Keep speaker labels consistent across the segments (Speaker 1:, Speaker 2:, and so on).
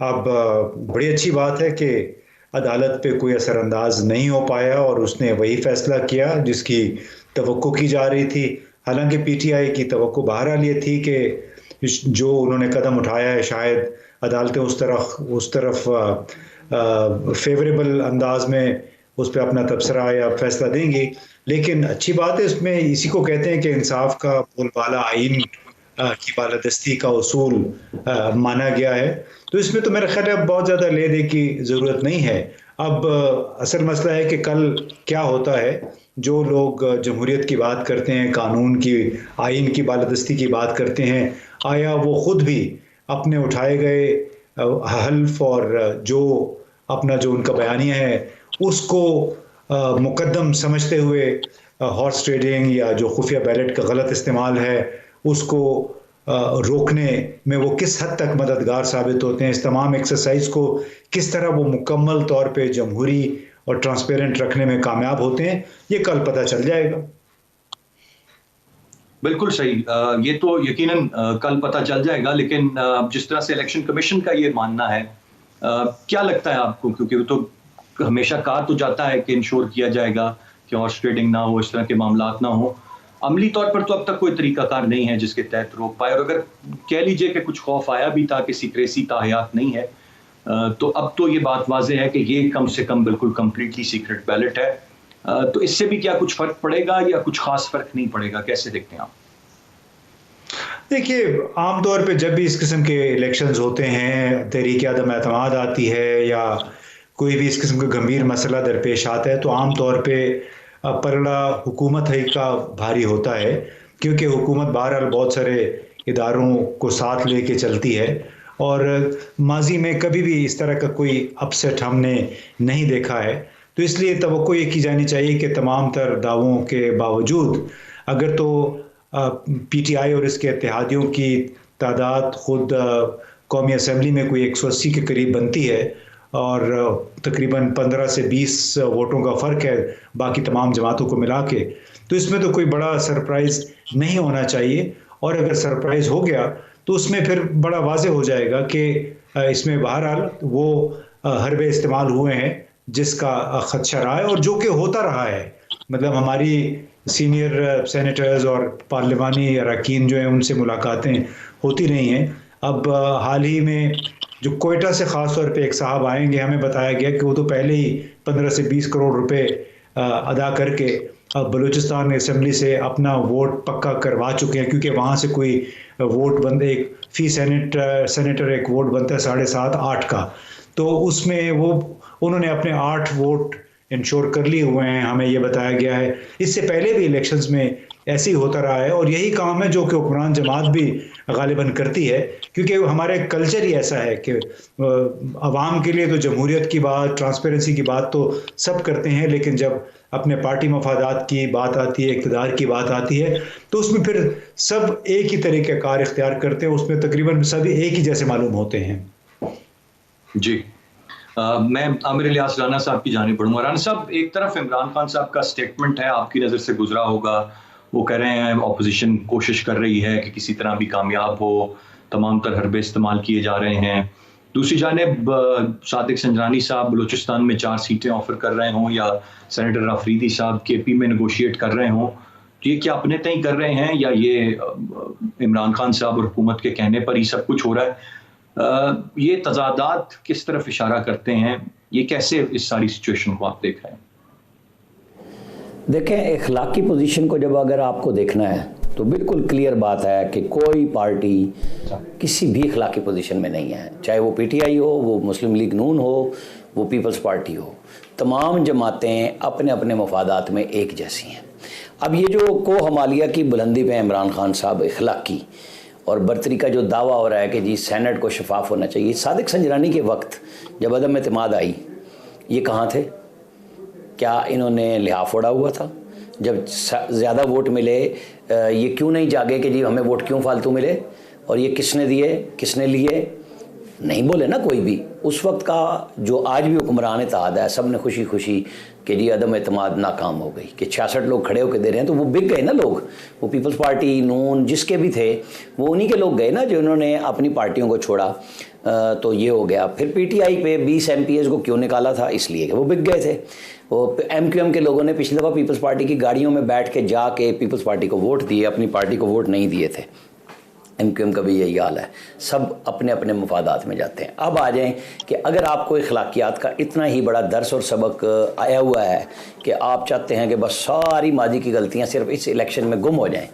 Speaker 1: اب بڑی اچھی بات ہے کہ عدالت پہ کوئی اثر انداز نہیں ہو پایا اور اس نے وہی فیصلہ کیا جس کی توقع کی جا رہی تھی. حالانکہ پی ٹی آئی کی توقع بہرحال یہ تھی کہ جو انہوں نے قدم اٹھایا ہے شاید عدالتیں اس طرف فیوریبل انداز میں اس پہ اپنا تبصرہ یا فیصلہ دیں گی. لیکن اچھی بات ہے، اس میں اسی کو کہتے ہیں کہ انصاف کا بول بالا آئین کی بالادستی کا اصول مانا گیا ہے. تو اس میں تو میرا خیال ہے اب بہت زیادہ لے دے کی ضرورت نہیں ہے. اب اصل مسئلہ ہے کہ کل کیا ہوتا ہے. جو لوگ جمہوریت کی بات کرتے ہیں، قانون کی، آئین کی بالادستی کی بات کرتے ہیں، آیا وہ خود بھی اپنے اٹھائے گئے حلف اور جو ان کا بیانیہ ہے اس کو مقدم سمجھتے ہوئے ہارس ٹریڈنگ یا جو خفیہ بیلٹ کا غلط استعمال ہے اس کو روکنے میں وہ کس حد تک مددگار ثابت ہوتے ہیں، اس تمام ایکسرسائز کو کس طرح وہ مکمل طور پہ جمہوری اور ٹرانسپیرنٹ رکھنے میں کامیاب ہوتے ہیں، یہ کل پتہ چل جائے گا.
Speaker 2: بالکل صحیح. یہ تو یقیناً کل پتہ چل جائے گا. لیکن جس طرح سے الیکشن کمیشن کا یہ ماننا ہے، کیا لگتا ہے آپ کو؟ کیونکہ وہ تو ہمیشہ کہا تو جاتا ہے کہ انشور کیا جائے گا کہ ہارس ٹریڈنگ نہ ہو، اس طرح کے معاملات نہ ہوں. عملی طور پر تو اب تک کوئی طریقہ کار نہیں ہے جس کے تحت روک پائے. اور اگر کہہ لیجئے کہ کچھ خوف آیا بھی تھا کہ سیکریسی تا حیات نہیں ہے، تو اب تو یہ بات واضح ہے کہ یہ کم سے کم بالکل کمپلیٹلی سیکرٹ بیلٹ ہے. تو اس سے بھی کیا کچھ فرق پڑے گا یا کچھ خاص فرق نہیں پڑے گا؟ کیسے دیکھتے ہیں آپ؟
Speaker 1: دیکھیے، عام طور پہ جب بھی اس قسم کے الیکشنز ہوتے ہیں، تحریک عدم اعتماد آتی ہے یا کوئی بھی اس قسم کا گمبھیر مسئلہ درپیش آتا ہے، تو عام طور پہ پلڑا حکومت ہی کا بھاری ہوتا ہے، کیونکہ حکومت بہرحال بہت سارے اداروں کو ساتھ لے کے چلتی ہے اور ماضی میں کبھی بھی اس طرح کا کوئی اپسیٹ ہم نے نہیں دیکھا ہے. تو اس لیے توقع یہ کی جانی چاہیے کہ تمام تر دعووں کے باوجود اگر تو پی ٹی آئی اور اس کے اتحادیوں کی تعداد خود قومی اسمبلی میں کوئی 180 کے قریب بنتی ہے اور تقریباً 15 سے 20 ووٹوں کا فرق ہے باقی تمام جماعتوں کو ملا کے، تو اس میں تو کوئی بڑا سرپرائز نہیں ہونا چاہیے. اور اگر سرپرائز ہو گیا تو اس میں پھر بڑا واضح ہو جائے گا کہ اس میں بہرحال وہ حربے استعمال ہوئے ہیں جس کا خدشہ رہا ہے اور جو کہ ہوتا رہا ہے. مطلب ہماری سینئر سینیٹرز اور پارلیمانی اراکین جو ہیں ان سے ملاقاتیں ہوتی رہی ہیں. اب حال ہی میں جو کوئٹہ سے خاص طور پہ ایک صاحب آئیں گے، ہمیں بتایا گیا کہ وہ تو پہلے ہی 15 سے 20 کروڑ روپے ادا کر کے بلوچستان اسمبلی سے اپنا ووٹ پکا کروا چکے ہیں، کیونکہ وہاں سے کوئی ووٹ بند ایک فی سینیٹر ایک ووٹ بنتا ہے 7.5 8 کا. تو اس میں وہ انہوں نے اپنے 8 ووٹ انشور کر لیے ہوئے ہیں، ہمیں یہ بتایا گیا ہے. اس سے پہلے بھی الیکشنز میں ایسے ہی ہوتا رہا ہے اور یہی کام ہے جو کہ حکمران جماعت بھی غالباً کرتی ہے، کیونکہ ہمارے کلچر ہی ایسا ہے کہ عوام کے لیے تو جمہوریت کی بات، ٹرانسپیرنسی کی بات تو سب کرتے ہیں، لیکن جب اپنے پارٹی مفادات کی بات آتی ہے، اقتدار کی بات آتی ہے، تو اس میں پھر سب ایک ہی طریقہ کار اختیار کرتے ہیں، اس میں تقریباً سب ایک ہی جیسے معلوم ہوتے ہیں.
Speaker 2: جی، میں عامر الیاس رانا صاحب کی جانب بڑھوں گا. رانا صاحب، ایک طرف عمران خان صاحب کا سٹیٹمنٹ ہے، آپ کی نظر سے گزرا ہوگا، وہ کہہ رہے ہیں اپوزیشن کوشش کر رہی ہے کہ کسی طرح بھی کامیاب ہو، تمام تر حربے استعمال کیے جا رہے ہیں. دوسری جانب صادق سنجرانی صاحب بلوچستان میں 4 سیٹیں آفر کر رہے ہوں یا سینیٹر آفریدی صاحب کے پی میں نیگوشیٹ کر رہے ہوں، تو یہ کیا اپنے تئیں کر رہے ہیں یا یہ عمران خان صاحب اور حکومت کے کہنے پر ہی سب کچھ ہو رہا ہے؟ یہ تضادات کس طرف اشارہ کرتے ہیں؟ یہ کیسے اس ساری سچویشن کو آپ دیکھ رہے ہیں؟
Speaker 3: دیکھیں، اخلاقی پوزیشن کو جب اگر آپ کو دیکھنا ہے تو بالکل کلیئر بات ہے کہ کوئی پارٹی کسی بھی اخلاقی پوزیشن میں نہیں ہے، چاہے وہ پی ٹی آئی ہو، وہ مسلم لیگ نون ہو، وہ پیپلز پارٹی ہو. تمام جماعتیں اپنے اپنے مفادات میں ایک جیسی ہیں. اب یہ جو کو ہمالیہ کی بلندی پہ عمران خان صاحب اخلاقی اور برتری کا جو دعویٰ ہو رہا ہے کہ جی سینٹ کو شفاف ہونا چاہیے، صادق سنجرانی کے وقت جب عدم اعتماد آئی یہ کہاں تھے؟ کیا انہوں نے لحاف اڑا ہوا تھا؟ جب زیادہ ووٹ ملے یہ کیوں نہیں جاگے کہ جی ہمیں ووٹ کیوں فالتو ملے اور یہ کس نے دیے، کس نے لیے؟ نہیں بولے نا کوئی بھی. اس وقت کا جو آج بھی حکمران اتحاد ہے, سب نے خوشی خوشی کہ جی عدم اعتماد ناکام ہو گئی, کہ 66 لوگ کھڑے ہو کے دے رہے ہیں, تو وہ بک گئے نا لوگ. وہ پیپلز پارٹی, نون, جس کے بھی تھے وہ انہی کے لوگ گئے نا جنہوں نے اپنی پارٹیوں کو چھوڑا. تو یہ ہو گیا. پھر پی ٹی آئی پہ 20 MPs کو کیوں نکالا تھا؟ اس لیے کہ وہ بک گئے تھے. وہ MQM کے لوگوں نے پچھلی دفعہ پیپلز پارٹی کی گاڑیوں میں بیٹھ کے جا کے پیپلز پارٹی کو ووٹ دیے, اپنی پارٹی کو ووٹ نہیں دیے تھے. MQM کا بھی یہی حال ہے, سب اپنے اپنے مفادات میں جاتے ہیں. اب آ جائیں کہ اگر آپ کو اخلاقیات کا اتنا ہی بڑا درس اور سبق آیا ہوا ہے کہ آپ چاہتے ہیں کہ بس ساری ماضی کی غلطیاں صرف اس الیکشن میں گم ہو جائیں,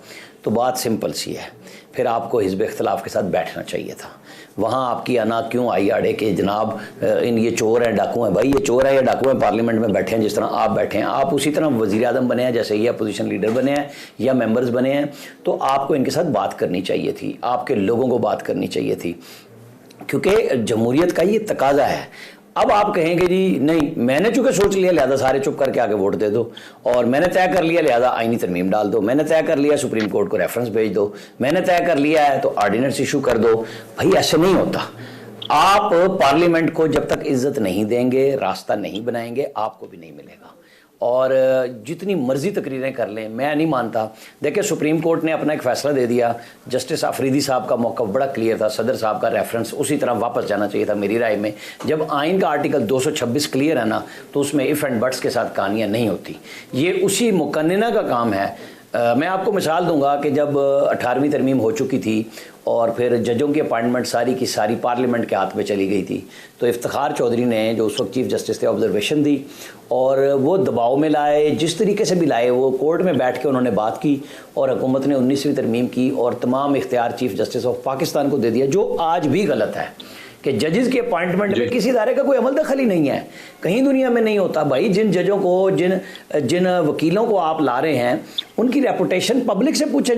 Speaker 3: تو بات سمپل سی ہے. پھر آپ کو حزب اختلاف کے ساتھ بیٹھنا چاہیے تھا. وہاں آپ کی انا کیوں آئی آڑے کہ جناب یہ چور ہیں, ڈاکو ہیں؟ بھائی یہ چور ہے یا ڈاکو ہیں؟ پارلیمنٹ میں بیٹھے ہیں جس طرح آپ بیٹھے ہیں, آپ اسی طرح وزیر اعظم بنے ہیں جیسے یہ اپوزیشن لیڈر بنے ہیں یا ممبرز بنے ہیں. تو آپ کو ان کے ساتھ بات کرنی چاہیے تھی, آپ کے لوگوں کو بات کرنی چاہیے تھی, کیونکہ جمہوریت کا یہ تقاضا ہے. اب آپ کہیں کہ جی نہیں میں نے چونکہ سوچ لیا لہذا سارے چپ کر کے آگے ووٹ دے دو, اور میں نے طے کر لیا لہذا آئینی ترمیم ڈال دو, میں نے طے کر لیا سپریم کورٹ کو ریفرنس بھیج دو, میں نے طے کر لیا ہے تو آرڈیننس ایشو کر دو. بھائی ایسے نہیں ہوتا. آپ پارلیمنٹ کو جب تک عزت نہیں دیں گے, راستہ نہیں بنائیں گے, آپ کو بھی نہیں ملے گا. اور جتنی مرضی تقریریں کر لیں, میں نہیں مانتا. دیکھیں سپریم کورٹ نے اپنا ایک فیصلہ دے دیا, جسٹس آفریدی صاحب کا موقف بڑا کلیئر تھا, صدر صاحب کا ریفرنس اسی طرح واپس جانا چاہیے تھا میری رائے میں. جب آئین کا آرٹیکل 226 کلیئر ہے نا, تو اس میں اف اینڈ بٹس کے ساتھ کہانیاں نہیں ہوتی. یہ اسی مقننہ کا کام ہے. میں آپ کو مثال دوں گا کہ جب 18ویں ترمیم ہو چکی تھی اور پھر ججوں کی اپائنٹمنٹ ساری کی ساری پارلیمنٹ کے ہاتھ میں چلی گئی تھی, تو افتخار چودھری نے جو اس وقت چیف جسٹس تھے آبزرویشن دی, اور وہ دباؤ میں لائے, جس طریقے سے بھی لائے, وہ کورٹ میں بیٹھ کے انہوں نے بات کی اور حکومت نے 19ویں ترمیم کی اور تمام اختیار چیف جسٹس آف پاکستان کو دے دیا, جو آج بھی غلط ہے. کہ ججز کی اپوائنٹمنٹ میں کسی ادارے کا کوئی عمل دخل ہی نہیں ہے, کہیں دنیا میں نہیں ہوتا. بھائی جن ججوں کو, جن وکیلوں کو آپ لا رہے ہیں, ان کی ریپوٹیشن پبلک سے پوچھیں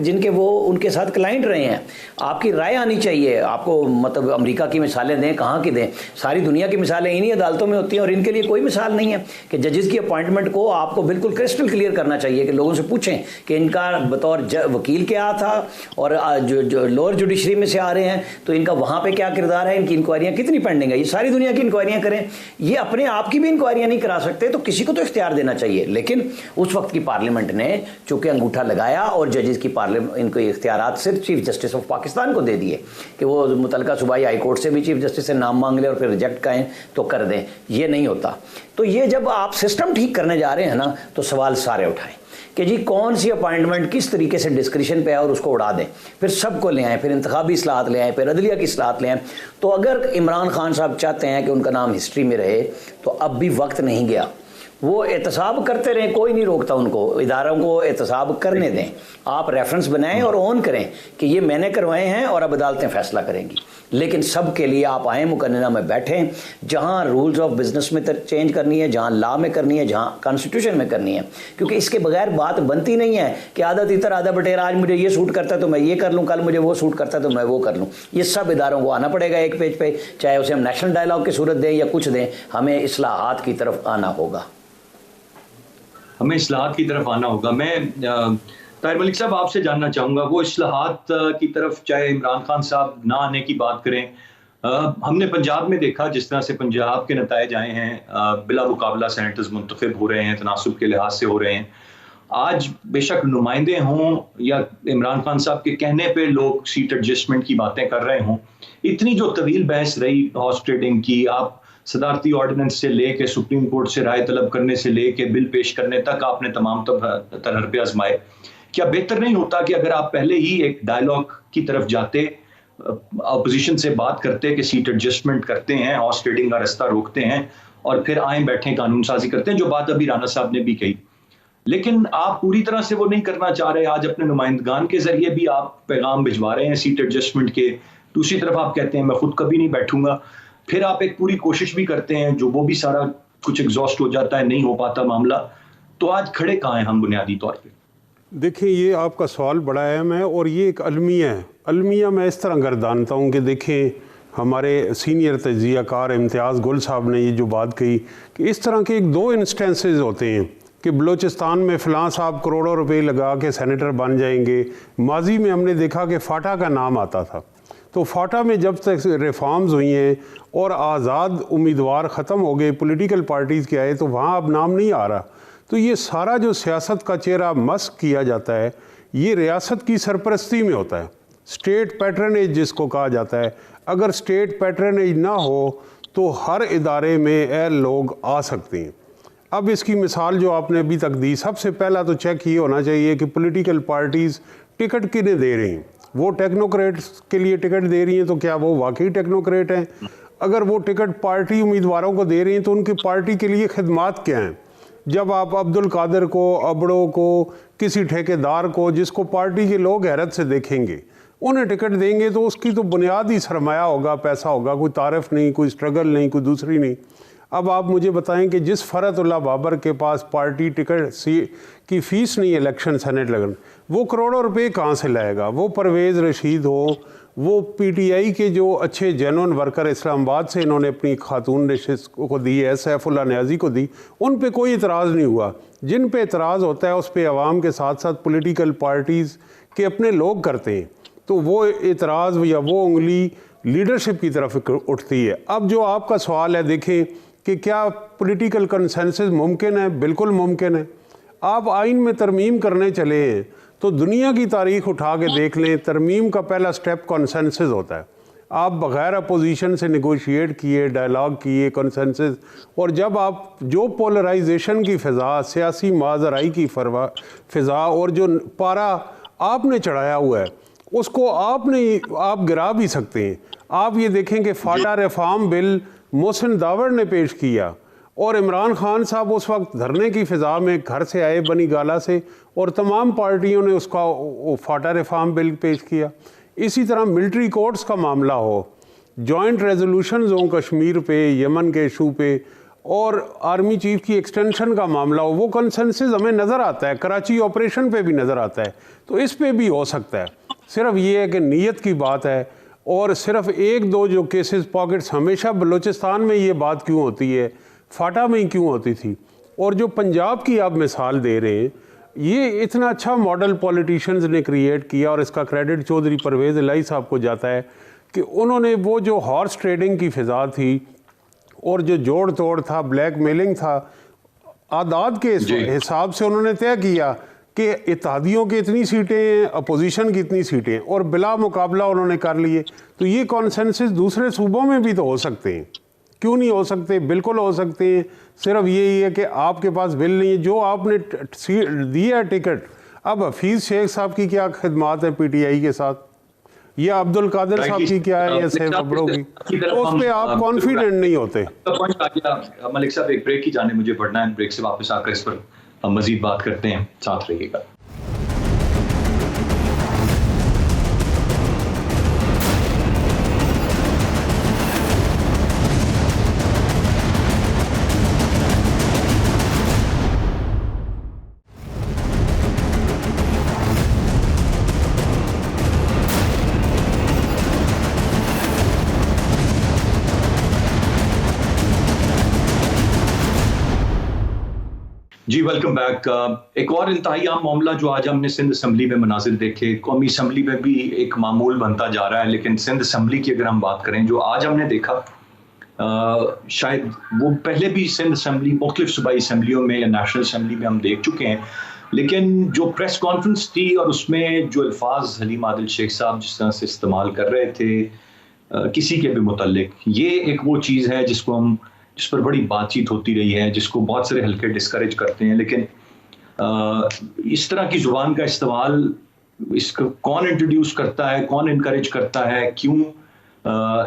Speaker 3: جن کے وہ ان کے ساتھ کلائنٹ رہے ہیں. آپ کی رائے آنی چاہیے. آپ کو مطلب امریکہ کی مثالیں دیں, کہاں کی دیں؟ ساری دنیا کی مثالیں انہی عدالتوں میں ہوتی ہیں, اور ان کے لیے کوئی مثال نہیں ہے. کہ ججز کی اپوائنٹمنٹ کو آپ کو بالکل کرسٹل کلیئر کرنا چاہیے, کہ لوگوں سے پوچھیں کہ ان کا بطور وکیل کیا تھا, اور جو لوور جوڈیشری میں سے آ رہے ہیں تو ان کا وہاں پہ کیا کردار ہے, ان کی انکوائریاں کتنی پینڈنگ ہے. یہ ساری دنیا کی انکوائریاں کریں, یہ اپنے آپ کی بھی انکوائریاں نہیں کرا سکتے, تو کسی کو تو اختیار دینا چاہیے. لیکن اس وقت کی پارلیمنٹ نے چونکہ انگوٹھا لگایا اور ججز کی ان کو اختیارات صرف چیف جسٹس آف پاکستان کو دے دیے کہ وہ متعلقہ صوبائی ہائی کورٹ سے بھی چیف جسٹس سے نام مانگ لیں اور پھر ریجیکٹ کریں تو کر دیں. یہ نہیں ہوتا. تو یہ جب آپ سسٹم ٹھیک کرنے جا رہے ہیں نا, تو سوال سارے اٹھائیں کہ جی کون سی اپائنٹمنٹ کس طریقے سے ڈسکریشن پہ ہے اور اس کو اڑا دیں, پھر سب کو لے آئیں, پھر انتخابی اصلاحات لے آئیں, پھر عدلیہ کی اصلاحات لے آئیں. تو اگر عمران خان صاحب چاہتے ہیں کہ ان کا نام ہسٹری میں رہے, تو اب بھی وقت نہیں گیا. وہ احتساب کرتے رہیں, کوئی نہیں روکتا ان کو, اداروں کو احتساب کرنے دیں. آپ ریفرنس بنائیں اور اون کریں کہ یہ میں نے کروائے ہیں اور اب عدالتیں فیصلہ کریں گی. لیکن سب کے لیے آپ آئیں, مقننہ میں بیٹھیں, جہاں رولز آف بزنس میں چینج کرنی ہے, جہاں لا میں کرنی ہے, جہاں کانسٹیٹیوشن میں کرنی ہے. کیونکہ اس کے بغیر بات بنتی نہیں ہے کہ آدھا تیتر آدھا بٹیرا, آج مجھے یہ سوٹ کرتا ہے تو میں یہ کر لوں, کل مجھے وہ سوٹ کرتا ہے تو میں وہ کر لوں. یہ سب اداروں کو آنا پڑے گا ایک پیج پہ, چاہے اسے ہم نیشنل ڈائلاگ کی صورت دیں یا کچھ دیں. ہمیں اصلاحات کی طرف آنا ہوگا,
Speaker 2: ہمیں اصلاحات کی طرف آنا ہوگا. میں طاہر ملک صاحب آپ سے جاننا چاہوں گا, وہ اصلاحات کی طرف چاہے عمران خان صاحب نہ آنے کی بات کریں, ہم نے پنجاب میں دیکھا جس طرح سے پنجاب کے نتائج آئے ہیں, بلا مقابلہ سینیٹرز منتخب ہو رہے ہیں, تناسب کے لحاظ سے ہو رہے ہیں. آج بے شک نمائندے ہوں یا عمران خان صاحب کے کہنے پہ لوگ سیٹ ایڈجسٹمنٹ کی باتیں کر رہے ہوں, اتنی جو طویل بحث رہی ہارس ٹریڈنگ کی, آپ صدارتی آرڈیننس سے لے کے سپریم کورٹ سے رائے طلب کرنے سے لے کے بل پیش کرنے تک آپ نے تمام تر حربے آزمائے. کیا بہتر نہیں ہوتا کہ اگر آپ پہلے ہی ایک ڈائلاگ کی طرف جاتے, اپوزیشن سے بات کرتے کہ سیٹ ایڈجسٹمنٹ کرتے ہیں, ہارس ٹریڈنگ کا رستہ روکتے ہیں, اور پھر آئیں بیٹھیں قانون سازی کرتے ہیں, جو بات ابھی رانا صاحب نے بھی کہی. لیکن آپ پوری طرح سے وہ نہیں کرنا چاہ رہے. آج اپنے نمائندگان کے ذریعے بھی آپ پیغام بھجوا رہے ہیں سیٹ ایڈجسٹمنٹ کے, دوسری طرف آپ کہتے ہیں میں خود کبھی نہیں بیٹھوں گا. پھر آپ ایک پوری کوشش بھی کرتے ہیں جو وہ بھی سارا کچھ ایگزاسٹ ہو جاتا ہے, نہیں ہو پاتا معاملہ. تو آج کھڑے کہاں ہیں ہم بنیادی طور پہ؟
Speaker 4: دیکھیں یہ آپ کا سوال بڑا اہم ہے, اور یہ ایک المیہ ہے. المیہ میں اس طرح گردانتا ہوں کہ دیکھیں ہمارے سینئر تجزیہ کار امتیاز گل صاحب نے یہ جو بات کہی کہ اس طرح کے ایک دو انسٹنسز ہوتے ہیں کہ بلوچستان میں فلاں صاحب کروڑوں روپے لگا کے سینیٹر بن جائیں گے. ماضی میں ہم نے دیکھا کہ فاٹا کا نام آتا تھا, تو فاٹا میں جب تک ریفارمز ہوئی ہیں اور آزاد امیدوار ختم ہو گئے، پولیٹیکل پارٹیز کے آئے، تو وہاں اب نام نہیں آ رہا. تو یہ سارا جو سیاست کا چہرہ مسخ کیا جاتا ہے یہ ریاست کی سرپرستی میں ہوتا ہے. اسٹیٹ پیٹرنیج جس کو کہا جاتا ہے، اگر اسٹیٹ پیٹرنیج نہ ہو تو ہر ادارے میں اہل لوگ آ سکتے ہیں. اب اس کی مثال جو آپ نے ابھی تک دی، سب سے پہلا تو چیک یہ ہونا چاہیے کہ پولیٹیکل پارٹیز ٹکٹ کنہیں دے رہی ہیں. وہ ٹیکنوکریٹس کے لیے ٹکٹ دے رہی ہیں تو کیا وہ واقعی ٹیکنوکریٹ ہیں؟ اگر وہ ٹکٹ پارٹی امیدواروں کو دے رہی ہیں تو ان کی پارٹی کے لیے خدمات کیا ہیں؟ جب آپ عبد القادر کو، ابڑوں کو، کسی ٹھیکیدار کو جس کو پارٹی کے لوگ حیرت سے دیکھیں گے، انہیں ٹکٹ دیں گے تو اس کی تو بنیادی سرمایہ ہوگا، پیسہ ہوگا، کوئی تعارف نہیں، کوئی سٹرگل نہیں، کوئی دوسری نہیں. اب آپ مجھے بتائیں کہ جس فرحت اللہ بابر کے پاس پارٹی ٹکٹ کی فیس نہیں الیکشن سینٹ لگن، وہ کروڑوں روپے کہاں سے لائے گا؟ وہ پرویز رشید ہو، وہ پی ٹی آئی کے جو اچھے جینون ورکر اسلام آباد سے انہوں نے اپنی خاتون رشید کو دی ہے، سیف اللہ نیازی کو دی، ان پہ کوئی اعتراض نہیں ہوا. جن پہ اعتراض ہوتا ہے اس پہ عوام کے ساتھ ساتھ پولیٹیکل پارٹیز کے اپنے لوگ کرتے ہیں. تو وہ اعتراض یا وہ انگلی لیڈرشپ کی طرف اٹھتی ہے. اب جو آپ کا سوال ہے، دیکھیں کہ کیا پولیٹیکل کنسنسس ممکن ہے؟ بالکل ممکن ہے. آپ آئین میں ترمیم کرنے چلے ہیں تو دنیا کی تاریخ اٹھا کے دیکھ لیں، ترمیم کا پہلا سٹیپ کنسنسس ہوتا ہے. آپ بغیر اپوزیشن سے نیگوشیٹ کیے، ڈائلاگ کیے، کنسنسس، اور جب آپ جو پولرائزیشن کی فضا، سیاسی مازرائی کی فضا اور جو پارا آپ نے چڑھایا ہوا ہے اس کو آپ گرا بھی سکتے ہیں. آپ یہ دیکھیں کہ فاٹا ریفارم بل محسن داوڑ نے پیش کیا اور عمران خان صاحب اس وقت دھرنے کی فضا میں گھر سے آئے بنی گالا سے، اور تمام پارٹیوں نے اس کا فاٹا ریفارم بل پیش کیا. اسی طرح ملٹری کورٹس کا معاملہ ہو، جوائنٹ ریزولوشنز ہوں کشمیر پہ، یمن کے ایشو پہ، اور آرمی چیف کی ایکسٹینشن کا معاملہ ہو، وہ کنسنسس ہمیں نظر آتا ہے. کراچی آپریشن پہ بھی نظر آتا ہے. تو اس پہ بھی ہو سکتا ہے. صرف یہ ہے کہ نیت کی بات ہے. اور صرف ایک دو جو کیسز پاکٹس، ہمیشہ بلوچستان میں یہ بات کیوں ہوتی ہے، فاٹا میں ہی کیوں ہوتی تھی، اور جو پنجاب کی آپ مثال دے رہے ہیں، یہ اتنا اچھا ماڈل پولیٹیشنز نے کریٹ کیا، اور اس کا کریڈٹ چودھری پرویز الہی صاحب کو جاتا ہے کہ انہوں نے وہ جو ہارس ٹریڈنگ کی فضا تھی اور جو جوڑ توڑ تھا، بلیک میلنگ تھا، اعداد کے حساب سے انہوں نے طے کیا کہ اتحادیوں کی اتنی سیٹیں ہیں، اپوزیشن کی اتنی سیٹیں ہیں، اور بلا مقابلہ انہوں نے کر لیے. تو یہ کانسنسس دوسرے صوبوں میں بھی تو ہو سکتے ہیں. کیوں نہیں ہو سکتے؟ بالکل ہو سکتے ہیں. صرف یہی ہے کہ آپ کے پاس بل نہیں ہے. جو آپ نے دیا ہے ٹکٹ، اب حفیظ شیخ صاحب کی کیا خدمات ہے پی ٹی آئی کے ساتھ، یا عبد القادر صاحب کی کیا ہے، یا سیف ابڑوں کی، تو اس پہ آپ کانفیڈنٹ نہیں ہوتے.
Speaker 2: ملک صاحب ایک بریک کی جانب مجھے پڑھنا ہے، بریک سے واپس آ کر اس پر مزید بات کرتے ہیں. ساتھ رہیے گا. جی ویلکم بیک. ایک اور انتہائی عام معاملہ جو آج ہم نے سندھ اسمبلی میں مناظر دیکھے، قومی اسمبلی میں بھی ایک معمول بنتا جا رہا ہے، لیکن سندھ اسمبلی کی اگر ہم بات کریں جو آج ہم نے دیکھا، شاید وہ پہلے بھی سندھ اسمبلی مختلف صوبائی اسمبلیوں میں یا نیشنل اسمبلی میں ہم دیکھ چکے ہیں، لیکن جو پریس کانفرنس تھی اور اس میں جو الفاظ حلیم عادل شیخ صاحب جس طرح سے استعمال کر رہے تھے کسی کے بھی متعلق، یہ ایک وہ چیز ہے جس پر بڑی بات چیت ہوتی رہی ہے، جس کو بہت سارے حلقے ڈسکریج کرتے ہیں. لیکن اس طرح کی زبان کا استعمال، اس کو کون انٹروڈیوس کرتا ہے، کون انکریج کرتا ہے، کیوں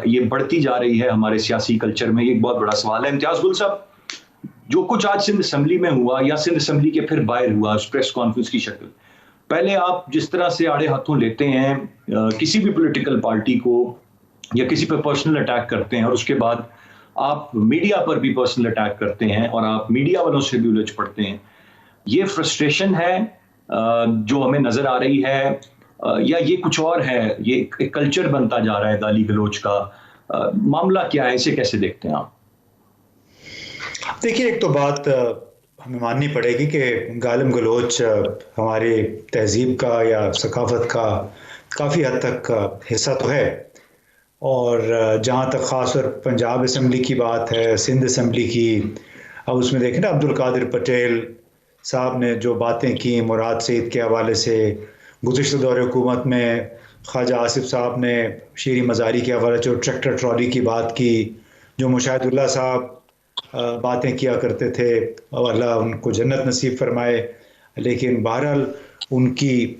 Speaker 2: یہ بڑھتی جا رہی ہے ہمارے سیاسی کلچر میں، یہ ایک بہت بڑا سوال ہے. امتیاز گل صاحب، جو کچھ آج سندھ اسمبلی میں ہوا یا سندھ اسمبلی کے پھر باہر ہوا اس پریس کانفرنس کی شکل، پہلے آپ جس طرح سے آڑے ہاتھوں لیتے ہیں کسی بھی پولیٹیکل پارٹی کو یا کسی پہ پرسنل اٹیک کرتے ہیں، اور اس کے بعد آپ میڈیا پر بھی پرسنل اٹیک کرتے ہیں اور آپ میڈیا والوں سے بھی الجھ پڑتے ہیں، یہ فرسٹریشن ہے جو ہمیں نظر آ رہی ہے، یا یہ کچھ اور ہے، یہ ایک کلچر بنتا جا رہا ہے گالی گلوچ کا؟ معاملہ کیا ہے، اسے کیسے دیکھتے ہیں آپ؟
Speaker 1: دیکھیے، ایک تو بات ہمیں ماننی پڑے گی کہ گالم گلوچ ہماری تہذیب کا یا ثقافت کا کافی حد تک حصہ تو ہے، اور جہاں تک خاص طور پنجاب اسمبلی کی بات ہے، سندھ اسمبلی کی، اب اس میں دیکھیں نا عبدالقادر پٹیل صاحب نے جو باتیں کی مراد سعید کے حوالے سے، گزشتہ دور حکومت میں خواجہ آصف صاحب نے شیریں مزاری کے حوالے سے ٹریکٹر ٹرالی کی بات کی، جو مشاہد اللہ صاحب باتیں کیا کرتے تھے اور اللہ ان کو جنت نصیب فرمائے، لیکن بہرحال ان کی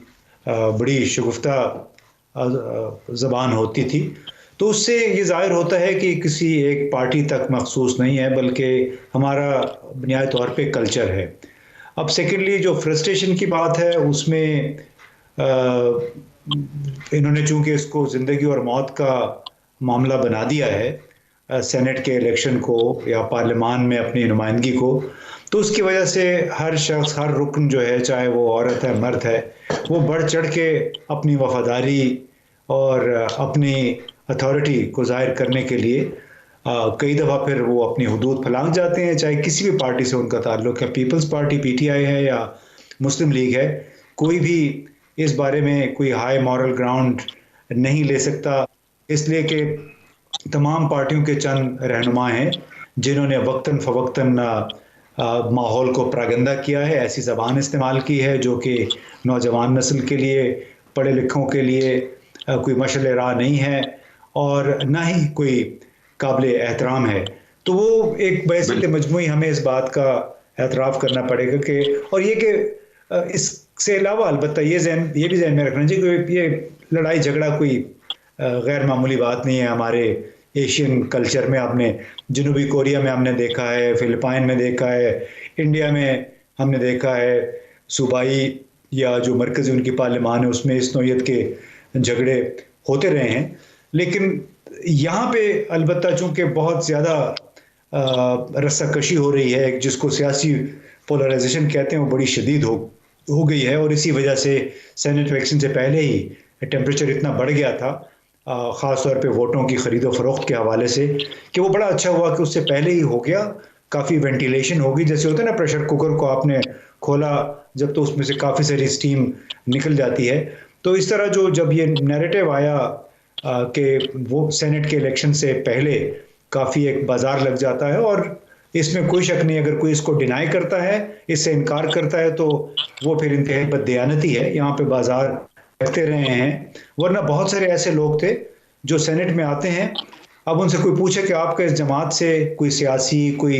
Speaker 1: بڑی شگفتہ زبان ہوتی تھی. تو اس سے یہ ظاہر ہوتا ہے کہ کسی ایک پارٹی تک مخصوص نہیں ہے، بلکہ ہمارا بنیادی طور پہ کلچر ہے. اب سیکنڈلی جو فرسٹریشن کی بات ہے، اس میں انہوں نے چونکہ اس کو زندگی اور موت کا معاملہ بنا دیا ہے سینٹ کے الیکشن کو یا پارلیمان میں اپنی نمائندگی کو، تو اس کی وجہ سے ہر شخص، ہر رکن جو ہے، چاہے وہ عورت ہے مرد ہے، وہ بڑھ چڑھ کے اپنی وفاداری اور اپنی اتھارٹی کو ظاہر کرنے کے لیے کئی دفعہ پھر وہ اپنی حدود پھلانگ جاتے ہیں، چاہے کسی بھی پارٹی سے ان کا تعلق ہے، Peoples Party P T I ہے یا مسلم لیگ ہے، کوئی بھی اس بارے میں کوئی ہائی مورل گراؤنڈ نہیں لے سکتا، اس لیے کہ تمام پارٹیوں کے چند رہنما ہیں جنہوں نے وقتاً فوقتاً ماحول کو پراگندہ کیا ہے، ایسی زبان استعمال کی ہے جو کہ نوجوان نسل کے لیے، پڑھے لکھوں کے لیے کوئی مشعل راہ نہیں ہے اور نہ ہی کوئی قابل احترام ہے. تو وہ ایک بحثیت مجموعی ہمیں اس بات کا اعتراف کرنا پڑے گا کہ، اور یہ کہ اس سے علاوہ البتہ یہ بھی ذہن میں رکھنا چاہیے کہ یہ لڑائی جھگڑا کوئی غیر معمولی بات نہیں ہے ہمارے ایشین کلچر میں. آپ نے جنوبی کوریا میں ہم نے دیکھا ہے، فلپائن میں دیکھا ہے، انڈیا میں ہم نے دیکھا ہے، صوبائی یا جو مرکزی ان کی پارلیمان ہے اس میں اس نوعیت کے جھگڑے ہوتے رہے ہیں. لیکن یہاں پہ البتہ چونکہ بہت زیادہ رسہ کشی ہو رہی ہے، جس کو سیاسی پولرائزیشن کہتے ہیں، وہ بڑی شدید ہو گئی ہے، اور اسی وجہ سے سینٹ الیکشن سے پہلے ہی ٹیمپریچر اتنا بڑھ گیا تھا، خاص طور پہ ووٹوں کی خرید و فروخت کے حوالے سے، کہ وہ بڑا اچھا ہوا کہ اس سے پہلے ہی ہو گیا. کافی وینٹیلیشن ہوگی، جیسے ہوتا ہے نا پریشر کوکر کو آپ نے کھولا جب تو اس میں سے کافی ساری اسٹیم نکل جاتی ہے. تو اس طرح جب یہ نیریٹو آیا کہ وہ سینٹ کے الیکشن سے پہلے کافی ایک بازار لگ جاتا ہے، اور اس میں کوئی شک نہیں، اگر کوئی اس کو ڈینائی کرتا ہے، اس سے انکار کرتا ہے، تو وہ پھر انتہائی بددیانتی ہے. یہاں پہ بازار رہتے رہے ہیں، ورنہ بہت سارے ایسے لوگ تھے جو سینٹ میں آتے ہیں، اب ان سے کوئی پوچھے کہ آپ کا اس جماعت سے کوئی سیاسی، کوئی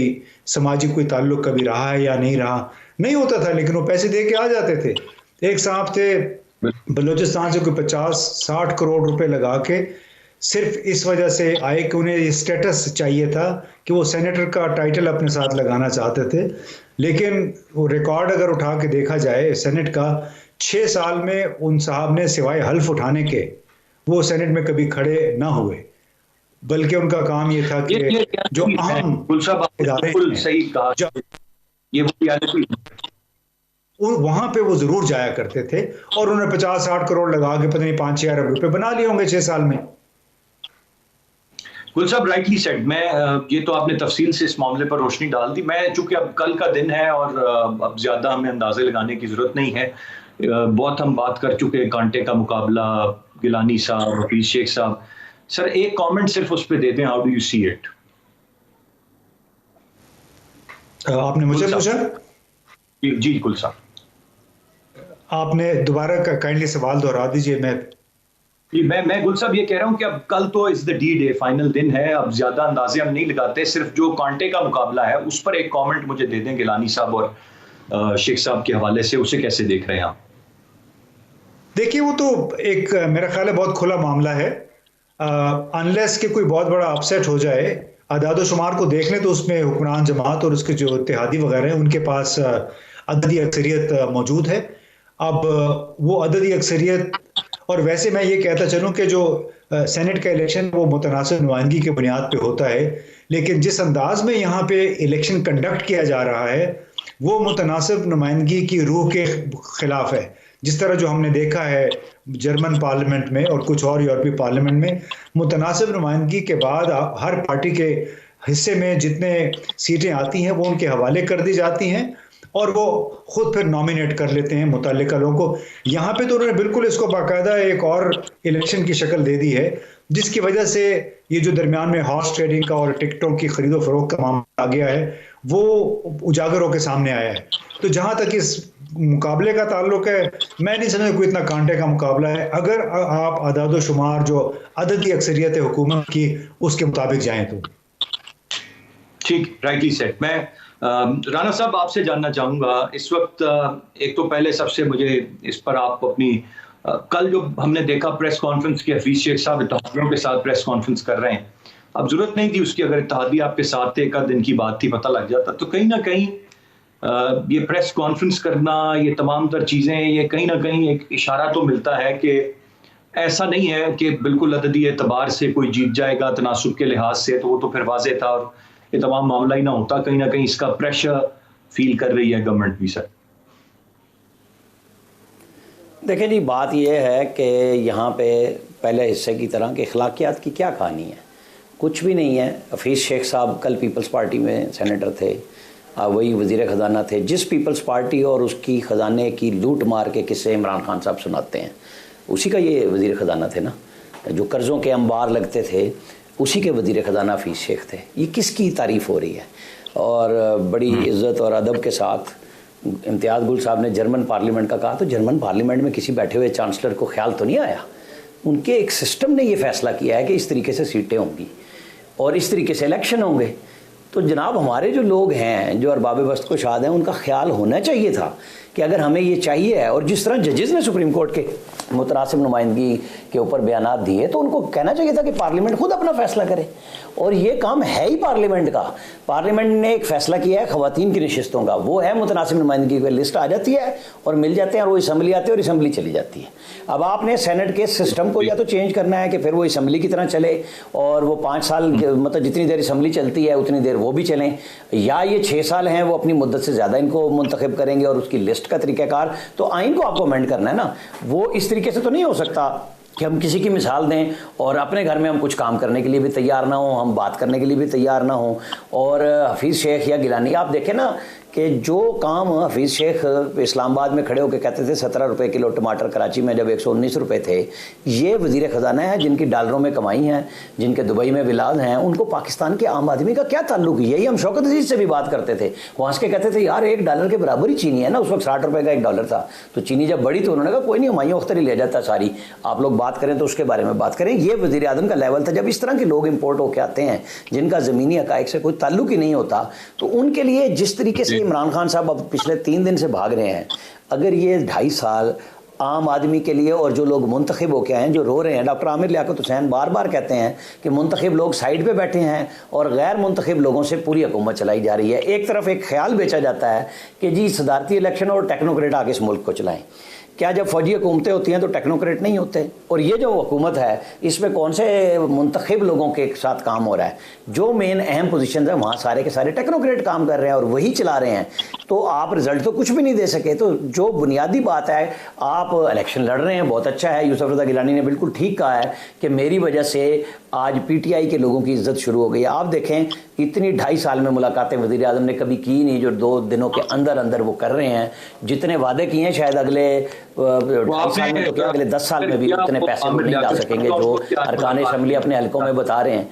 Speaker 1: سماجی کوئی تعلق کبھی رہا ہے یا نہیں رہا، نہیں ہوتا تھا، لیکن وہ پیسے دے کے آ جاتے تھے. ایک صاحب تھے بلوچستان سے، کوئی 50-60 کروڑ روپے لگا کے صرف اس وجہ سے آئے کہ انہیں یہ سٹیٹس چاہیے تھا کہ وہ سینیٹر کا ٹائٹل اپنے ساتھ لگانا چاہتے تھے. لیکن وہ ریکارڈ اگر اٹھا کے دیکھا جائے سینٹ کا، 6 سال میں ان صاحب نے سوائے حلف اٹھانے کے وہ سینٹ میں کبھی کھڑے نہ ہوئے، بلکہ ان کا کام یہ تھا کہ جو اہم ادارے وہاں پہ وہ ضرور جایا کرتے تھے، اور انہوں نے 50-60 کروڑ لگا کے پتہ نہیں 5-6 ارب روپے بنا لیے ہوں گے 6 سال میں.
Speaker 2: گل صاحب رائٹلی سیڈ. میں یہ تو آپ نے تفصیل سے اس معاملے پر روشنی ڈال دی. میں چونکہ اب کل کا دن ہے اور اب زیادہ ہمیں اندازے لگانے کی ضرورت نہیں ہے، بہت ہم بات کر چکے، کانٹے کا مقابلہ، گیلانی صاحب، حفیظ شیخ صاحب. سر ایک کامنٹ صرف اس پہ دے دیں، how do you see it?
Speaker 1: آپ نے مجھے پوچھا؟
Speaker 2: جی گل صاحب،
Speaker 1: آپ نے دوبارہ کائنڈلی سوال دہرا دیجئے.
Speaker 2: میں گل صاحب یہ کہہ رہا ہوں کہ اب کل تو از دا ڈی ڈے، فائنل دن ہے، اب زیادہ اندازے ہم نہیں لگاتے، صرف جو کانٹے کا مقابلہ ہے اس پر ایک کامنٹ مجھے دے دیں گیلانی صاحب اور شیخ صاحب کے حوالے سے، اسے کیسے دیکھ رہے ہیں آپ؟
Speaker 1: دیکھیے وہ تو ایک میرا خیال ہے بہت کھلا معاملہ ہے، انلیس کہ کوئی بہت بڑا اپسیٹ ہو جائے. اعداد و شمار کو دیکھ لیں تو اس میں حکمران جماعت اور اس کے جو اتحادی وغیرہ ہیں ان کے پاس عددی اکثریت موجود ہے. اب وہ عددی اکثریت، اور ویسے میں یہ کہتا چلوں کہ جو سینٹ کا الیکشن وہ متناسب نمائندگی کے بنیاد پہ ہوتا ہے، لیکن جس انداز میں یہاں پہ الیکشن کنڈکٹ کیا جا رہا ہے وہ متناسب نمائندگی کی روح کے خلاف ہے. جس طرح جو ہم نے دیکھا ہے جرمن پارلیمنٹ میں اور کچھ اور یورپی پارلیمنٹ میں، متناسب نمائندگی کے بعد ہر پارٹی کے حصے میں جتنے سیٹیں آتی ہیں وہ ان کے حوالے کر دی جاتی ہیں، اور وہ خود پھر نامینیٹ کر لیتے ہیں متعلقہ لوگوں کو. یہاں پہ تو انہوں نے بالکل اس کو باقاعدہ ایک اور الیکشن کی شکل دے دی ہے. جس کی وجہ سے یہ جو درمیان میں ہارس ٹریڈنگ کا اور ٹکٹوں کی خرید و فروخت کا معاملہ آ گیا ہے وہ اجاگر ہو کے سامنے آیا ہے. تو جہاں تک اس مقابلے کا تعلق ہے میں نہیں سمجھتا کوئی اتنا کانٹے کا مقابلہ ہے اگر آپ اعداد و شمار جو عددی اکثریت حکومت کی اس کے مطابق جائیں تو.
Speaker 2: ٹھیک، رائٹلی سیٹ. میں رانا صاحب آپ سے جاننا چاہوں گا اس وقت، ایک تو پہلے سب سے مجھے اس پر آپ اپنی کل جو ہم نے دیکھا پریس کانفرنس کی، حفیظ شیخ صاحب اتحادیوں کے ساتھ پریس کانفرنس کر رہے ہیں. اب ضرورت نہیں تھی اس کی، اگر اتحادی آپ کے ساتھ تھے ایک دن کی بات تھی، پتہ لگ جاتا. تو کہیں نہ کہیں یہ پریس کانفرنس کرنا، یہ تمام تر چیزیں، یہ کہیں نہ کہیں ایک اشارہ تو ملتا ہے کہ ایسا نہیں ہے کہ بالکل عددی اعتبار سے کوئی جیت جائے گا تناسب کے لحاظ سے، تو وہ تو پھر واضح تھا اور یہ تمام معاملہ ہی نہ ہوتا. کہیں نہ کہیں اس کا پریشر فیل کر رہی ہے گورنمنٹ بھی. سر
Speaker 3: دیکھیں جی، بات یہ ہے کہ یہاں پہ پہلے حصے کی طرح کہ اخلاقیات کی کیا کہانی ہے، کچھ بھی نہیں ہے. حفیظ شیخ صاحب کل پیپلز پارٹی میں سینیٹر تھے، وہی وزیر خزانہ تھے. جس پیپلز پارٹی اور اس کی خزانے کی لوٹ مار کے قصے عمران خان صاحب سناتے ہیں، اسی کا یہ وزیر خزانہ تھے نا. جو قرضوں کے انبار لگتے تھے اسی کے وزیر خزانہ حفیظ شیخ تھے. یہ کس کی تعریف ہو رہی ہے؟ اور بڑی عزت اور ادب کے ساتھ امتیاز گل صاحب نے جرمن پارلیمنٹ کا کہا، تو جرمن پارلیمنٹ میں کسی بیٹھے ہوئے چانسلر کو خیال تو نہیں آیا؟ ان کے ایک سسٹم نے یہ فیصلہ کیا ہے کہ اس طریقے سے سیٹیں ہوں گی اور اس طریقے سے الیکشن ہوں گے. تو جناب ہمارے جو لوگ ہیں جو ارباب وسط کو شاد ہیں، ان کا خیال ہونا چاہیے تھا کہ اگر ہمیں یہ چاہیے ہے، اور جس طرح ججز نے سپریم کورٹ کے متناسب نمائندگی کے اوپر بیانات دیے، تو ان کو کہنا چاہیے تھا کہ پارلیمنٹ خود اپنا فیصلہ کرے. اور یہ کام ہے ہی پارلیمنٹ کا. پارلیمنٹ نے ایک فیصلہ کیا ہے خواتین کی نشستوں کا، وہ ہے متناسب نمائندگی کی لسٹ آ جاتی ہے اور مل جاتے ہیں، اور وہ اسمبلی آتے ہیں اور اسمبلی چلی جاتی ہے. اب آپ نے سینٹ کے سسٹم کو یا تو چینج کرنا ہے کہ پھر وہ اسمبلی کی طرح چلے اور وہ 5 سال مطلب جتنی دیر اسمبلی چلتی ہے اتنی دیر وہ بھی چلیں، یا یہ 6 سال ہیں وہ اپنی مدت سے زیادہ ان کو منتخب کریں گے اور اس کی لسٹ کا طریقہ کار تو آئین کو آپ کو امینڈ کرنا ہے نا. وہ اس طریقے سے تو نہیں ہو سکتا کہ ہم کسی کی مثال دیں اور اپنے گھر میں ہم کچھ کام کرنے کے لیے بھی تیار نہ ہوں، ہم بات کرنے کے لیے بھی تیار نہ ہوں. اور حفیظ شیخ یا گیلانی آپ دیکھیں نا کہ جو کام حفیظ شیخ اسلام آباد میں کھڑے ہو کے کہتے تھے 17 روپے کلو ٹماٹر، کراچی میں جب 119 روپے تھے، یہ وزیر خزانہ ہے جن کی ڈالروں میں کمائی ہیں، جن کے دبئی میں ولاز ہیں، ان کو پاکستان کے عام آدمی کا کیا تعلق ہے؟ یہی ہم شوکت عزیز سے بھی بات کرتے تھے، وہ ہنس کے کہتے تھے یار $1 کے برابر ہی چینی ہے نا. اس وقت 60 روپے کا $1 تھا، تو چینی جب بڑی تو انہوں نے کہا کوئی نہیں، ہمایوں اختر ہی لے جاتا ساری، آپ لوگ بات کریں تو اس کے بارے میں بات کریں. یہ وزیر اعظم کا لیول تھا. جب اس طرح کے لوگ امپورٹ ہو کے آتے ہیں جن کا زمینی حقائق سے کوئی تعلق ہی نہیں ہوتا، تو ان کے لیے جس طریقے سے عمران خان صاحب اب پچھلے 3 دن سے بھاگ رہے ہیں، اگر یہ 2.5 سال عام آدمی کے لیے، اور جو لوگ منتخب ہو کے آئے ہیں جو رو رہے ہیں، ڈاکٹر عامر لیاقت حسین بار بار کہتے ہیں کہ منتخب لوگ سائیڈ پہ بیٹھے ہیں اور غیر منتخب لوگوں سے پوری حکومت چلائی جا رہی ہے. ایک طرف ایک خیال بیچا جاتا ہے کہ جی صدارتی الیکشن اور ٹیکنوکریٹ آ کے اس ملک کو چلائیں. کیا جب فوجی حکومتیں ہوتی ہیں تو ٹیکنوکریٹ نہیں ہوتے؟ اور یہ جو حکومت ہے اس میں کون سے منتخب لوگوں کے ساتھ کام ہو رہا ہے؟ جو مین اہم پوزیشنز ہیں وہاں سارے کے سارے ٹیکنوکریٹ کام کر رہے ہیں اور وہی چلا رہے ہیں. تو آپ رزلٹ تو کچھ بھی نہیں دے سکے. تو جو بنیادی بات ہے، آپ الیکشن لڑ رہے ہیں، بہت اچھا ہے. یوسف رضا گیلانی نے بالکل ٹھیک کہا ہے کہ میری وجہ سے آج پی ٹی آئی کے لوگوں کی عزت شروع ہو گئی ہے. آپ دیکھیں اتنی 2.5 سال میں ملاقاتیں وزیر اعظم نے کبھی کی نہیں جو 2 دنوں کے اندر اندر وہ کر رہے ہیں. جتنے وعدے کیے ہیں شاید اگلے 2.5 سال میں تو کیا اگلے 10 سال میں بھی اتنے پیسے وہ نہیں لا سکیں گے جو ارکان اسمبلی اپنے حلقوں میں بتا رہے ہیں.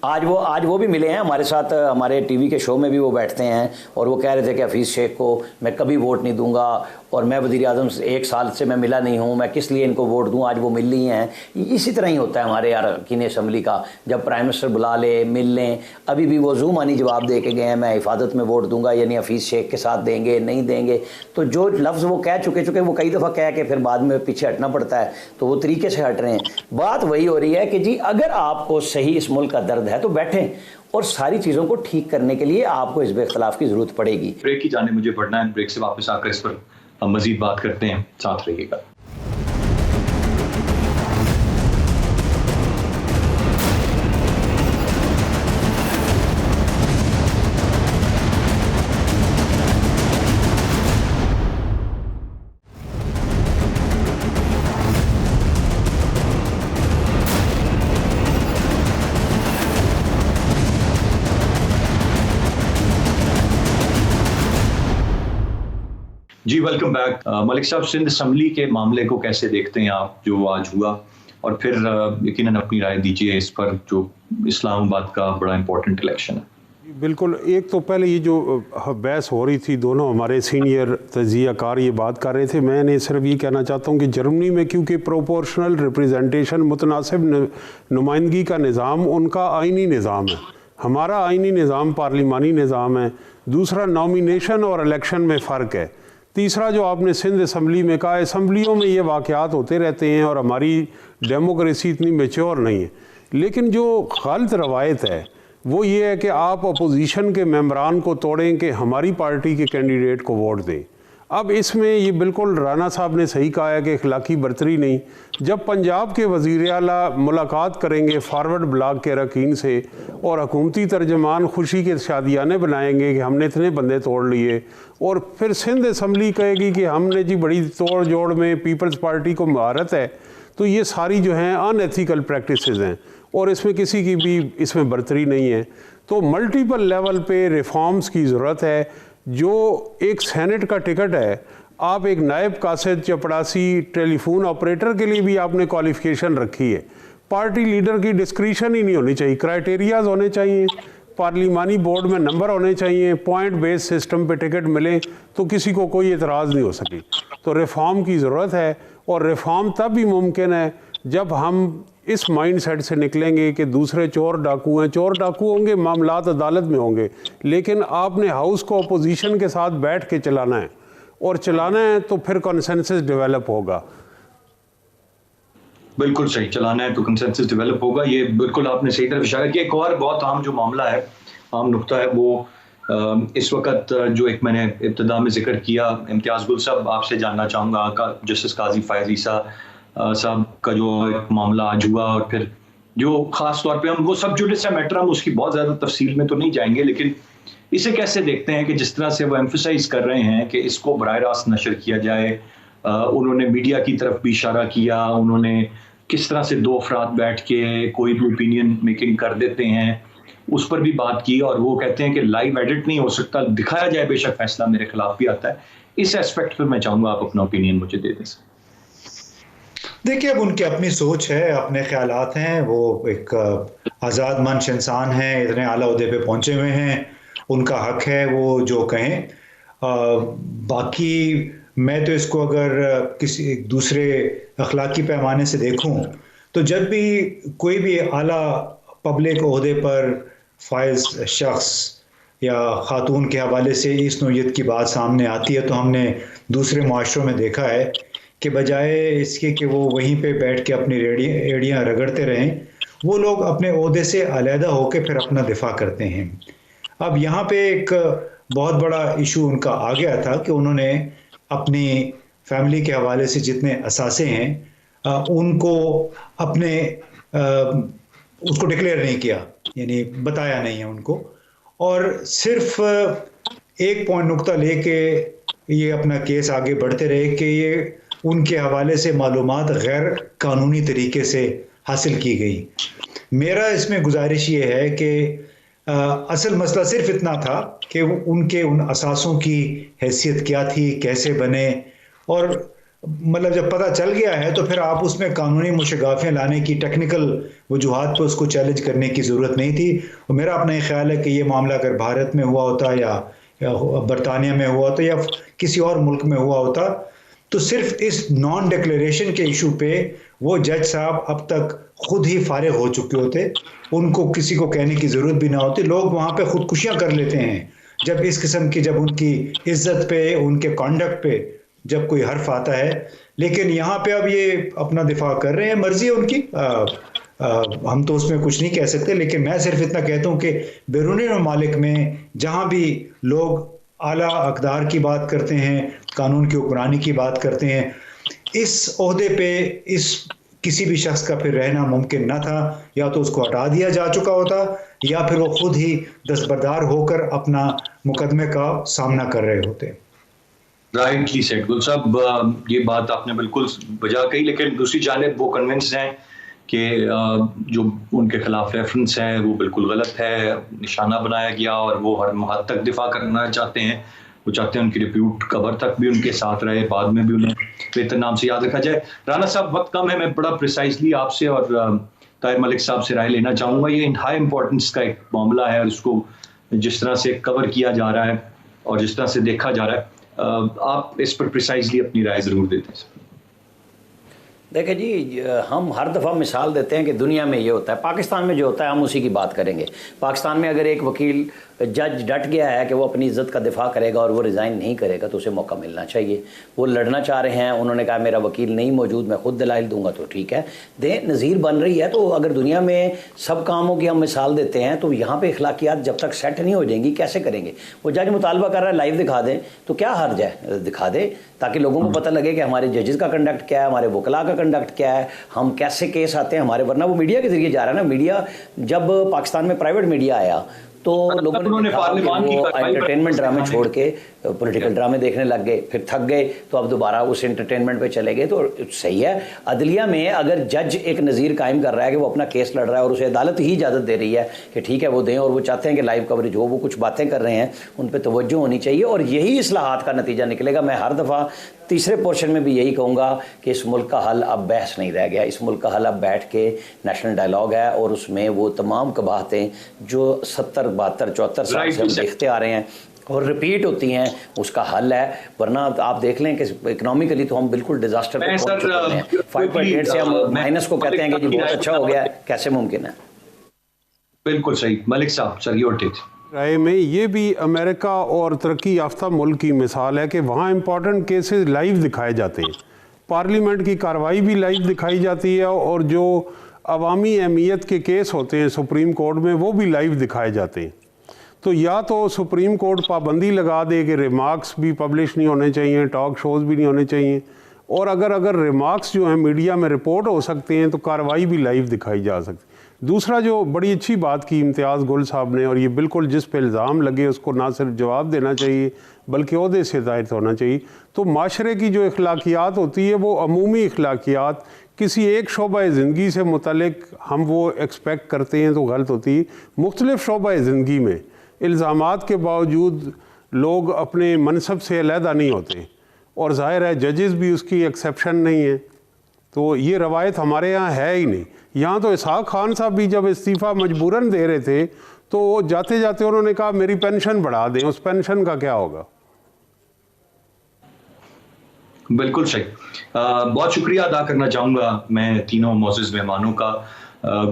Speaker 3: آج وہ بھی ملے ہیں ہمارے ساتھ، ہمارے ٹی وی کے شو میں بھی وہ بیٹھتے ہیں اور وہ کہہ رہے تھے کہ حفیظ شیخ کو میں کبھی ووٹ نہیں دوں گا اور میں وزیر اعظم سے 1 سال سے میں ملا نہیں ہوں، میں کس لیے ان کو ووٹ دوں. آج وہ مل لی ہیں. اسی طرح ہی ہوتا ہے ہمارے ارکین اسمبلی کا، جب پرائم منسٹر بلا لے مل لیں. ابھی بھی وہ زومانی جواب دے کے گئے ہیں میں حفاظت میں ووٹ دوں گا، یعنی حفیظ شیخ کے ساتھ دیں گے نہیں دیں گے. تو جو لفظ وہ کہہ چکے وہ کئی دفعہ کہہ کے پھر بعد میں پیچھے ہٹنا پڑتا ہے، تو وہ طریقے سے ہٹ رہے ہیں. بات وہی ہو رہی ہے کہ جی اگر آپ کو صحیح اس ملک کا درد ہے تو بیٹھیں، اور ساری چیزوں کو ٹھیک کرنے کے لیے آپ کو حزب اختلاف کی ضرورت پڑے گی.
Speaker 2: بریک کی جانے مجھے پڑھنا ہے، بریک سے واپس آ کر اس پر ہم مزید بات کرتے ہیں. ساتھ رہیے گا. جی ویلکم بیک. ملک صاحب، سندھ اسمبلی کے معاملے کو کیسے دیکھتے ہیں آپ جو آج ہوا؟ اور پھر یقیناً اپنی رائے دیجیے اس پر جو اسلام آباد کا بڑا امپورٹنٹ الیکشن ہے.
Speaker 4: بالکل. ایک تو پہلے یہ جو بحث ہو رہی تھی، دونوں ہمارے سینئر تجزیہ کار یہ بات کر رہے تھے، میں نے صرف یہ کہنا چاہتا ہوں کہ جرمنی میں کیونکہ پروپورشنل ریپریزنٹیشن، متناسب نمائندگی کا نظام ان کا آئینی نظام ہے. ہمارا آئینی نظام پارلیمانی نظام ہے. دوسرا، نامینیشن اور الیکشن میں فرق ہے. تیسرا، جو آپ نے سندھ اسمبلی میں کہا، اسمبلیوں میں یہ واقعات ہوتے رہتے ہیں اور ہماری ڈیموکریسی اتنی میچور نہیں ہے. لیکن جو غلط روایت ہے وہ یہ ہے کہ آپ اپوزیشن کے ممبران کو توڑیں کہ ہماری پارٹی کے کینڈیڈیٹ کو ووٹ دیں. اب اس میں یہ بالکل رانا صاحب نے صحیح کہا ہے کہ اخلاقی برتری نہیں. جب پنجاب کے وزیر اعلیٰ ملاقات کریں گے فارورڈ بلاک کے اراکین سے اور حکومتی ترجمان خوشی کے شادیانے بنائیں گے کہ ہم نے اتنے بندے توڑ لیے، اور پھر سندھ اسمبلی کہے گی کہ ہم نے جی بڑی توڑ جوڑ میں پیپلز پارٹی کو مہارت ہے، تو یہ ساری جو ہیں ان ایتھیکل پریکٹسز ہیں اور اس میں کسی کی بھی اس میں برتری نہیں ہے. تو ملٹیپل لیول پہ ریفارمز کی ضرورت ہے. جو ایک سینٹ کا ٹکٹ ہے، آپ ایک نائب قاصد چپڑاسی ٹیلی فون آپریٹر کے لیے بھی آپ نے کوالیفیکیشن رکھی ہے. پارٹی لیڈر کی ڈسکریشن ہی نہیں ہونی چاہیے، کرائٹیریاز ہونے چاہیے، پارلیمانی بورڈ میں نمبر ہونے چاہیے، پوائنٹ بیس سسٹم پہ ٹکٹ ملے تو کسی کو کوئی اعتراض نہیں ہو سکی. تو ریفارم کی ضرورت ہے، اور ریفارم تب بھی ممکن ہے جب ہم اس مائنڈ سیٹ سے نکلیں گے کہ دوسرے چور ڈاکو ہیں. چور ڈاکو ہوں گے، معاملات عدالت میں ہوں گے، لیکن آپ نے ہاؤس کو اپوزیشن کے ساتھ بیٹھ کے چلانا ہے، اور چلانا ہے تو پھر کنسنسس ڈیولپ ہوگا.
Speaker 2: بالکل صحیح، چلانا ہے تو کنسنسس ڈیولپ ہوگا. یہ بالکل آپ نے صحیح طرف اشارہ کیا. ایک اور بہت عام جو معاملہ ہے، عام نقطہ ہے، وہ اس وقت جو ایک میں نے ابتدا میں ذکر کیا، امتیاز گل صاحب آپ سے جاننا چاہوں گا، جسٹس قاضی فائز عیسیٰ صاحب کا جو ایک معاملہ آج ہوا، اور پھر جو خاص طور پہ ہم وہ سب جوڈس ہے میٹر، ہم اس کی بہت زیادہ تفصیل میں تو نہیں جائیں گے، لیکن اسے کیسے دیکھتے ہیں کہ جس طرح سے وہ ایمفسائز کر رہے ہیں کہ اس کو براہ راست نشر کیا جائے. انہوں نے میڈیا کی طرف بھی اشارہ کیا، انہوں نے کس طرح سے دو افراد بیٹھ کے کوئی بھی اوپینین میکنگ کر دیتے ہیں اس پر بھی بات کی، اور وہ کہتے ہیں کہ لائیو ایڈٹ نہیں ہو سکتا، دکھایا جائے بے شک فیصلہ میرے خلاف بھی آتا ہے. اس ایسپیکٹ پر میں چاہوں گا آپ اپنا اوپینین مجھے دے دیں.
Speaker 1: دیکھیے، اب ان کی اپنی سوچ ہے، اپنے خیالات ہیں، وہ ایک آزاد منش انسان ہیں، اتنے اعلیٰ عہدے پہ پہنچے ہوئے ہیں، ان کا حق ہے وہ جو کہیں. باقی میں تو اس کو اگر کسی دوسرے اخلاقی پیمانے سے دیکھوں تو جب بھی کوئی بھی اعلیٰ پبلک عہدے پر فائز شخص یا خاتون کے حوالے سے اس نوعیت کی بات سامنے آتی ہے تو ہم نے دوسرے معاشروں میں دیکھا ہے کہ بجائے اس کے کہ وہ وہیں پہ بیٹھ کے اپنی ایڑیاں رگڑتے رہیں، وہ لوگ اپنے عہدے سے علیحدہ ہو کے پھر اپنا دفاع کرتے ہیں. اب یہاں پہ ایک بہت بڑا ایشو ان کا آ گیا تھا کہ انہوں نے اپنی فیملی کے حوالے سے جتنے اثاثے ہیں ان کو اپنے اس کو ڈکلیئر نہیں کیا، یعنی بتایا نہیں ہے ان کو، اور صرف ایک پوائنٹ نقطہ لے کے یہ اپنا کیس آگے بڑھتے رہے کہ یہ ان کے حوالے سے معلومات غیر قانونی طریقے سے حاصل کی گئی. میرا اس میں گزارش یہ ہے کہ اصل مسئلہ صرف اتنا تھا کہ ان کے ان اثاثوں کی حیثیت کیا تھی، کیسے بنے، اور مطلب جب پتہ چل گیا ہے تو پھر آپ اس میں قانونی مشگافیاں لانے کی ٹیکنیکل وجوہات پہ اس کو چیلنج کرنے کی ضرورت نہیں تھی. اور میرا اپنا یہ خیال ہے کہ یہ معاملہ اگر بھارت میں ہوا ہوتا یا برطانیہ میں ہوا ہوتا یا کسی اور ملک میں ہوا ہوتا تو صرف اس نان ڈکلیریشن کے ایشو پہ وہ جج صاحب اب تک خود ہی فارغ ہو چکے ہوتے، ان کو کسی کو کہنے کی ضرورت بھی نہ ہوتی. لوگ وہاں پہ خودکشیاں کر لیتے ہیں جب اس قسم کی، جب ان کی عزت پہ، ان کے کانڈکٹ پہ جب کوئی حرف آتا ہے. لیکن یہاں پہ اب یہ اپنا دفاع کر رہے ہیں، مرضی ہے ان کی، ہم تو اس میں کچھ نہیں کہہ سکتے. لیکن میں صرف اتنا کہتا ہوں کہ بیرونی ممالک میں جہاں بھی لوگ اعلیٰ اقدار کی بات کرتے ہیں، قانون کی حکمرانی کی بات کرتے ہیں، اس عہدے پہ اس کسی بھی شخص کا پھر رہنا ممکن نہ تھا. یا تو اس کو ہٹا دیا جا چکا ہوتا یا پھر وہ خود ہی دستبردار ہو کر اپنا مقدمے کا سامنا کر رہے ہوتے.
Speaker 2: رائٹلی سیڈ گل صاحب، یہ بات آپ نے بالکل بجا کہی، لیکن دوسری جانب وہ کنونس ہیں کہ جو ان کے خلاف ریفرنس ہے وہ بالکل غلط ہے، نشانہ بنایا گیا اور وہ ہر حد تک دفاع کرنا چاہتے ہیں. وہ چاہتے ہیں ان کی ریپیوٹ قبر تک بھی ان کے ساتھ رہے, بعد میں بھی انہیں بہتر نام سے یاد رکھا جائے. رانا صاحب وقت کم ہے, میں بڑا پریسائزلی آپ سے اور طاہر ملک صاحب سے رائے لینا چاہوں گا. یہ ہائی امپورٹنس کا ایک معاملہ ہے اور اس کو جس طرح سے کور کیا جا رہا ہے اور جس طرح سے دیکھا جا رہا ہے, آپ اس پر پریسائزلی اپنی رائے ضرور دیتے ہیں.
Speaker 3: دیکھیں جی, ہم ہر دفعہ مثال دیتے ہیں کہ دنیا میں یہ ہوتا ہے, پاکستان میں جو ہوتا ہے ہم اسی کی بات کریں گے. پاکستان میں اگر ایک وکیل جج ڈٹ گیا ہے کہ وہ اپنی عزت کا دفاع کرے گا اور وہ ریزائن نہیں کرے گا تو اسے موقع ملنا چاہیے. وہ لڑنا چاہ رہے ہیں, انہوں نے کہا میرا وکیل نہیں موجود, میں خود دلائل دوں گا, تو ٹھیک ہے دیں, نظیر بن رہی ہے. تو اگر دنیا میں سب کاموں کی ہم مثال دیتے ہیں تو یہاں پہ اخلاقیات جب تک سیٹ نہیں ہو جائیں گی کیسے کریں گے؟ وہ جج مطالبہ کر رہا ہے لائیو دکھا دیں, تو کیا حرج ہے, دکھا دے تاکہ لوگوں کو پتہ لگے کہ ہمارے ججز کا کنڈکٹ کیا ہے, ہمارے وکلاء کا کنڈکٹ کیا ہے, ہم کیسے کیس آتے ہیں ہمارے. ورنہ وہ میڈیا کے ذریعے جا رہا ہے نا. میڈیا جب پاکستان میں پرائیویٹ میڈیا آیا تو لوگوں نے وہ انٹرٹینمنٹ ڈرامے چھوڑ کے پولیٹیکل ڈرامے دیکھنے لگ گئے, پھر تھک گئے تو اب دوبارہ اس انٹرٹینمنٹ پہ چلے گئے. تو صحیح ہے, عدلیہ میں اگر جج ایک نظیر قائم کر رہا ہے کہ وہ اپنا کیس لڑ رہا ہے اور اسے عدالت ہی اجازت دے رہی ہے کہ ٹھیک ہے وہ دیں, اور وہ چاہتے ہیں کہ لائیو کوریج ہو, وہ کچھ باتیں کر رہے ہیں, ان پہ توجہ ہونی چاہیے اور یہی اصلاحات کا نتیجہ نکلے گا. میں ہر دفعہ تیسرے پورشن میں بھی یہی کہوں گا کہ اس ملک کا حل اب بحث نہیں رہ گیا. اس ملک کا حل اب بیٹھ کے نیشنل ڈائلاگ ہے اور اس میں وہ تمام قباحتیں جو 70 72 74 سال سے ہم دیکھتے آ رہے ہیں اور ریپیٹ ہوتی ہیں, اس کا حل ہے. ورنہ آپ دیکھ لیں کہ اکنامکلی تو ہم بالکل ڈیزاسٹر پہ پہنچ چکے ہیں. 5.8 سے ہم مائنس کو کہتے ہیں کہ جی بہت اچھا ہو گیا ہے, کیسے ممکن ہے؟
Speaker 2: بالکل صحیح. ملک صاحب سر یور ٹیک.
Speaker 4: رائے میں یہ بھی امریکہ اور ترقی یافتہ ملک کی مثال ہے کہ وہاں امپورٹنٹ کیسز لائیو دکھائے جاتے ہیں, پارلیمنٹ کی کارروائی بھی لائیو دکھائی جاتی ہے اور جو عوامی اہمیت کے کیس ہوتے ہیں سپریم کورٹ میں وہ بھی لائیو دکھائے جاتے ہیں. تو یا تو سپریم کورٹ پابندی لگا دے کہ ریمارکس بھی پبلش نہیں ہونے چاہیے, ٹاک شوز بھی نہیں ہونے چاہیے, اور اگر ریمارکس جو ہیں میڈیا میں رپورٹ ہو سکتے ہیں تو کارروائی بھی لائیو دکھائی جا سکتی. دوسرا جو بڑی اچھی بات کی امتیاز گل صاحب نے, اور یہ بالکل جس پہ الزام لگے اس کو نہ صرف جواب دینا چاہیے بلکہ عہدے سے ہدایت ہونا چاہیے. تو معاشرے کی جو اخلاقیات ہوتی ہے وہ عمومی اخلاقیات کسی ایک شعبہ زندگی سے متعلق ہم وہ ایکسپیکٹ کرتے ہیں تو غلط ہوتی ہے. مختلف شعبہ زندگی میں الزامات کے باوجود لوگ اپنے منصب سے علیحدہ نہیں ہوتے, اور ظاہر ہے ججز بھی اس کی ایکسیپشن نہیں ہے. تو یہ روایت ہمارے یہاں ہے ہی نہیں. یہاں تو اسحاق خان صاحب بھی جب استعفیٰ مجبوراً دے رہے تھے تو جاتے جاتے انہوں نے کہا میری پینشن بڑھا دیں, اس پینشن کا کیا ہوگا؟
Speaker 2: بالکل صحیح. بہت شکریہ ادا کرنا چاہوں گا میں تینوں معزز مہمانوں کا.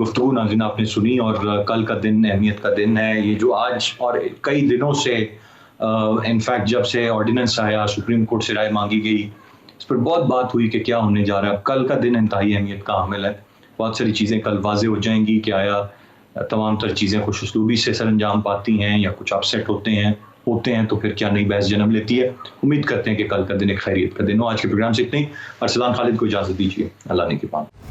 Speaker 2: گفتگو ناظرین آپ نے سنی, اور کل کا دن اہمیت کا دن ہے. یہ جو آج اور کئی دنوں سے انفیکٹ جب سے آرڈیننس آیا, سپریم کورٹ سے رائے مانگی گئی, اس پر بہت بات ہوئی کہ کیا ہونے جا رہا ہے. کل کا دن انتہائی اہمیت کا حامل ہے. بہت ساری چیزیں کل واضح ہو جائیں گی کہ آیا تمام تر چیزیں خوش اسلوبی سے سر انجام پاتی ہیں یا کچھ اپسیٹ ہوتے ہیں تو پھر کیا نئی بحث جنم لیتی ہے. امید کرتے ہیں کہ کل کا دن ایک خیریت کا دن ہو. آج کے پروگرام سے اتنے ہی. ارسلان خالد کو اجازت دیجیے. اللہ نے کے پاس.